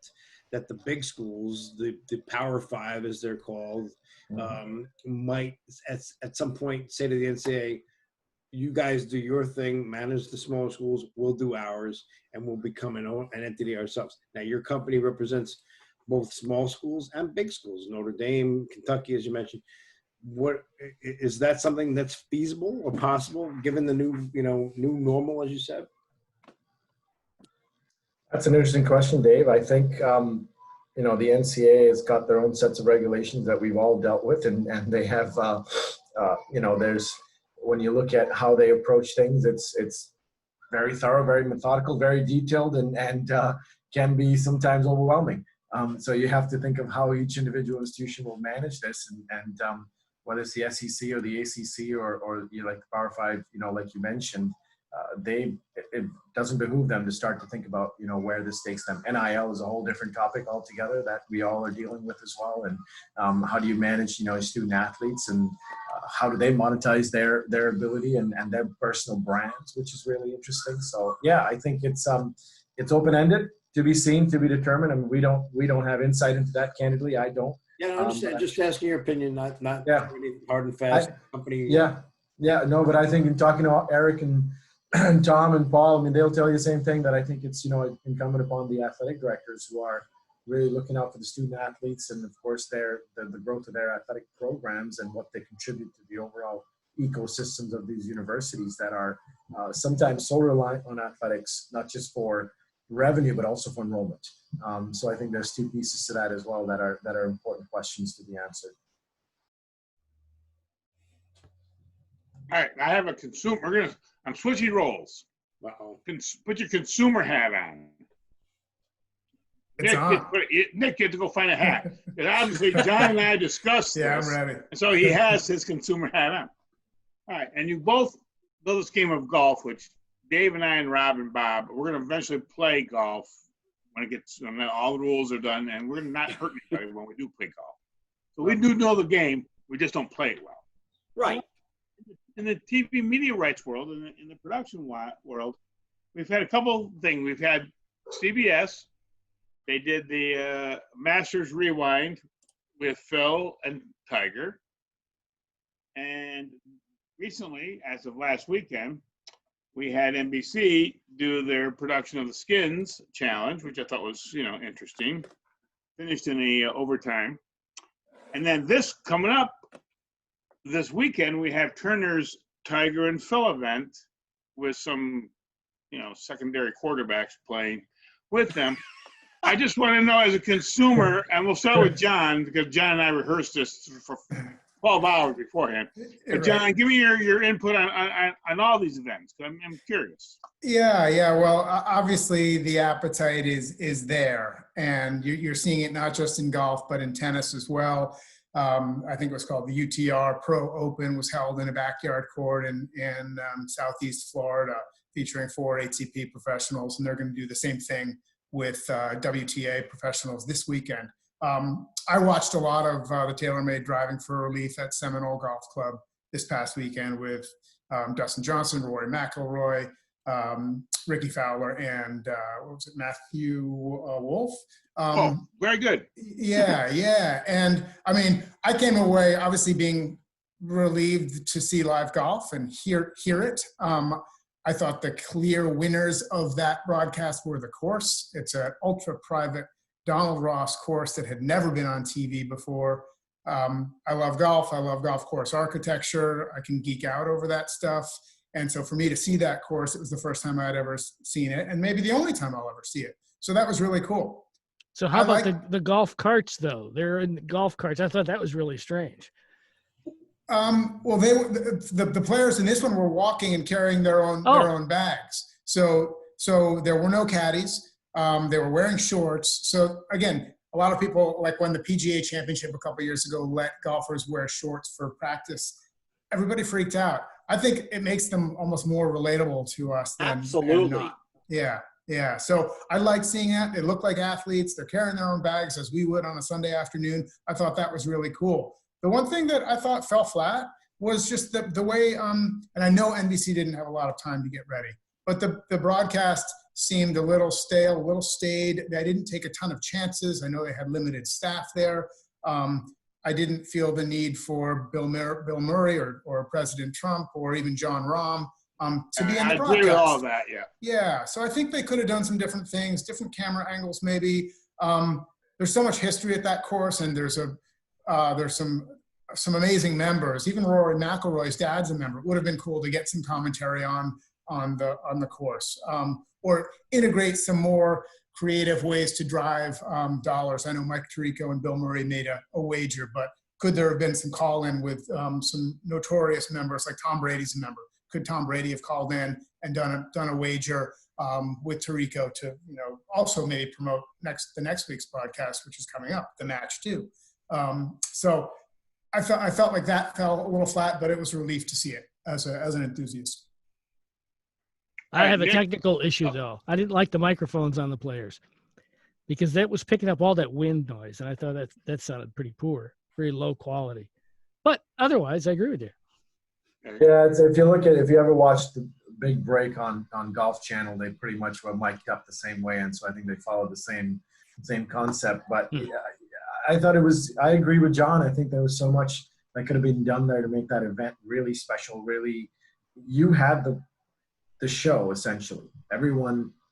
the big schools, the Power Five as they're called, might at some point say to the NCAA, you guys do your thing, manage the smaller schools, we'll do ours, and we'll become an entity ourselves. Now, your company represents both small schools and big schools, Notre Dame, Kentucky, as you mentioned. What is that something that's feasible or possible given the new normal, as you said? That's an interesting question, Dave. I think the NCAA has got their own sets of regulations that we've all dealt with, and they have there's, when you look at how they approach things, it's very thorough, very methodical, very detailed, and can be sometimes overwhelming. So you have to think of how each individual institution will manage this, and whether it's the SEC or the ACC or like the Power Five, like you mentioned, it doesn't behoove them to start to think about where this takes them. NIL is a whole different topic altogether that we all are dealing with as well, and how do you manage student athletes, and how do they monetize their ability and their personal brands, which is really interesting. So yeah, I think it's open-ended, to be seen, to be determined. I mean, we don't have insight into that, candidly. I don't. Yeah, no, I'm just asking your opinion, not any hard and fast company. No, but I think in talking to Eric and Tom and Paul, I mean, they'll tell you the same thing, that I think it's incumbent upon the athletic directors who are really looking out for the student athletes, and of course the growth of their athletic programs and what they contribute to the overall ecosystems of these universities that are sometimes so reliant on athletics, not just for revenue but also for enrollment. So I think there's two pieces to that as well that are important questions to be answered. All right, I have a consumer. I'm switching roles. Put your consumer hat on. Nick, get to go find a hat. And obviously, John and I discussed this. I'm ready. So he has his consumer hat on. All right, and you both know this game of golf, which Dave and I and Rob and Bob, we're going to eventually play golf when it gets, when all the rules are done, and we're not hurt anybody when we do play golf. So we do know the game, we just don't play it well. Right. In the TV media rights world, in the production world, we've had a couple things. We've had CBS. They did the Masters Rewind with Phil and Tiger. And recently, as of last weekend, we had NBC do their production of the Skins Challenge, which I thought was, interesting. Finished in the overtime. And then this coming up this weekend, we have Turner's Tiger and Phil event with some, secondary quarterbacks playing with them. I just want to know, as a consumer, and we'll start with John, because John and I rehearsed this for 12 hours beforehand. But John, give me your input on all these events. I'm curious. Yeah. Well, obviously the appetite is there, and you're seeing it not just in golf, but in tennis as well. I think it was called the UTR Pro Open, was held in a backyard court in Southeast Florida, featuring 4 ATP professionals, and they're going to do the same thing with WTA professionals this weekend. I watched a lot of the TaylorMade Driving for Relief at Seminole Golf Club this past weekend with Dustin Johnson, Rory McIlroy, Ricky Fowler, and what was it, Matthew Wolf. Very good. Yeah. And I mean, I came away obviously being relieved to see live golf and hear it. I thought the clear winners of that broadcast were the course. It's an ultra private Donald Ross course that had never been on TV before. I love golf. I love golf course architecture. I can geek out over that stuff. And so for me to see that course, it was the first time I'd ever seen it, and maybe the only time I'll ever see it. So that was really cool. So how about the golf carts, though? They're in golf carts. I thought that was really strange. Well, the players in this one were walking and carrying their own bags. So there were no caddies. They were wearing shorts. So again, a lot of people, like when the PGA Championship a couple of years ago let golfers wear shorts for practice, everybody freaked out. I think it makes them almost more relatable to us than absolutely. Not. Yeah. So I like seeing that. They look like athletes. They're carrying their own bags as we would on a Sunday afternoon. I thought that was really cool. The one thing that I thought fell flat was just the way, and I know NBC didn't have a lot of time to get ready, but the broadcast seemed a little stale, a little staid. They didn't take a ton of chances. I know they had limited staff there. I didn't feel the need for Bill Murray or President Trump or even John Rahm to be in the broadcast. I agree with all of that, yeah. Yeah, so I think they could have done some different things, different camera angles maybe. There's so much history at that course, and there's some amazing members. Even Rory McIlroy's dad's a member. It would have been cool to get some commentary on the course, or integrate some more creative ways to drive dollars. I know Mike Tirico and Bill Murray made a wager, but could there have been some call-in with some notorious members, like Tom Brady's a member? Could Tom Brady have called in and done a wager with Tirico to, also maybe promote the next week's broadcast, which is coming up, the match too. So I felt like that fell a little flat, but it was a relief to see it as an enthusiast. I have a technical issue, though. I didn't like the microphones on the players because that was picking up all that wind noise, and I thought that sounded pretty poor, very low quality. But otherwise, I agree with you. Yeah, if you ever watched the Big Break on Golf Channel, they pretty much were mic'd up the same way, and so I think they followed the same concept. But I thought I agree with John. I think there was so much that could have been done there to make that event really special. Really, you had the show essentially.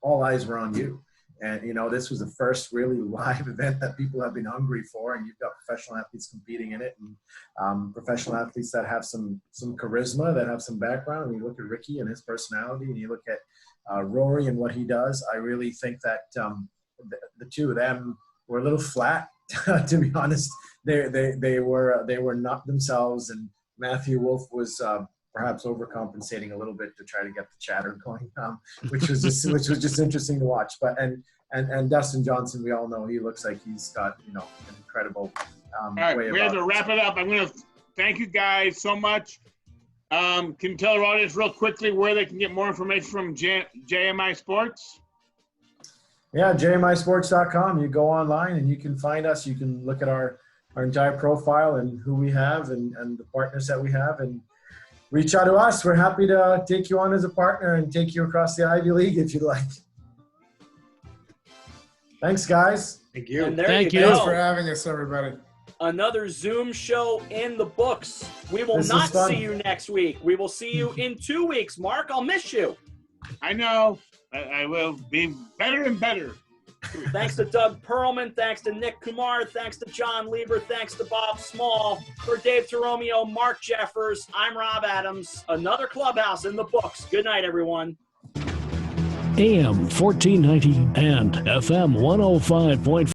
All eyes were on you, and this was the first really live event that people have been hungry for. And you've got professional athletes competing in it, and professional athletes that have some charisma, that have some background. And you look at Ricky and his personality, and you look at Rory and what he does. I really think that the two of them were a little flat. To be honest, they were not themselves, and Matthew Wolf was perhaps overcompensating a little bit to try to get the chatter going, which was just interesting to watch. But and Dustin Johnson, we all know he looks like he's got an incredible all right, we have to wrap it up. I'm going to thank you guys so much. Can you tell our audience real quickly where they can get more information from JMI Sports? Yeah, jmisports.com. You go online and you can find us. You can look at our entire profile and who we have and the partners that we have, and reach out to us. We're happy to take you on as a partner and take you across the Ivy League if you'd like. Thanks, guys. Thank you. And there Thanks for having us, everybody. Another Zoom show in the books. We will not see you next week. We will see you in 2 weeks. Mark, I'll miss you. I know. I will be better and better. Thanks to Doug Perlman. Thanks to Nick Kumar. Thanks to John Lieber. Thanks to Bob Small. For Dave Toromio, Mark Jeffers, I'm Rob Adams. Another Clubhouse in the books. Good night, everyone. AM 1490 and FM 105.5.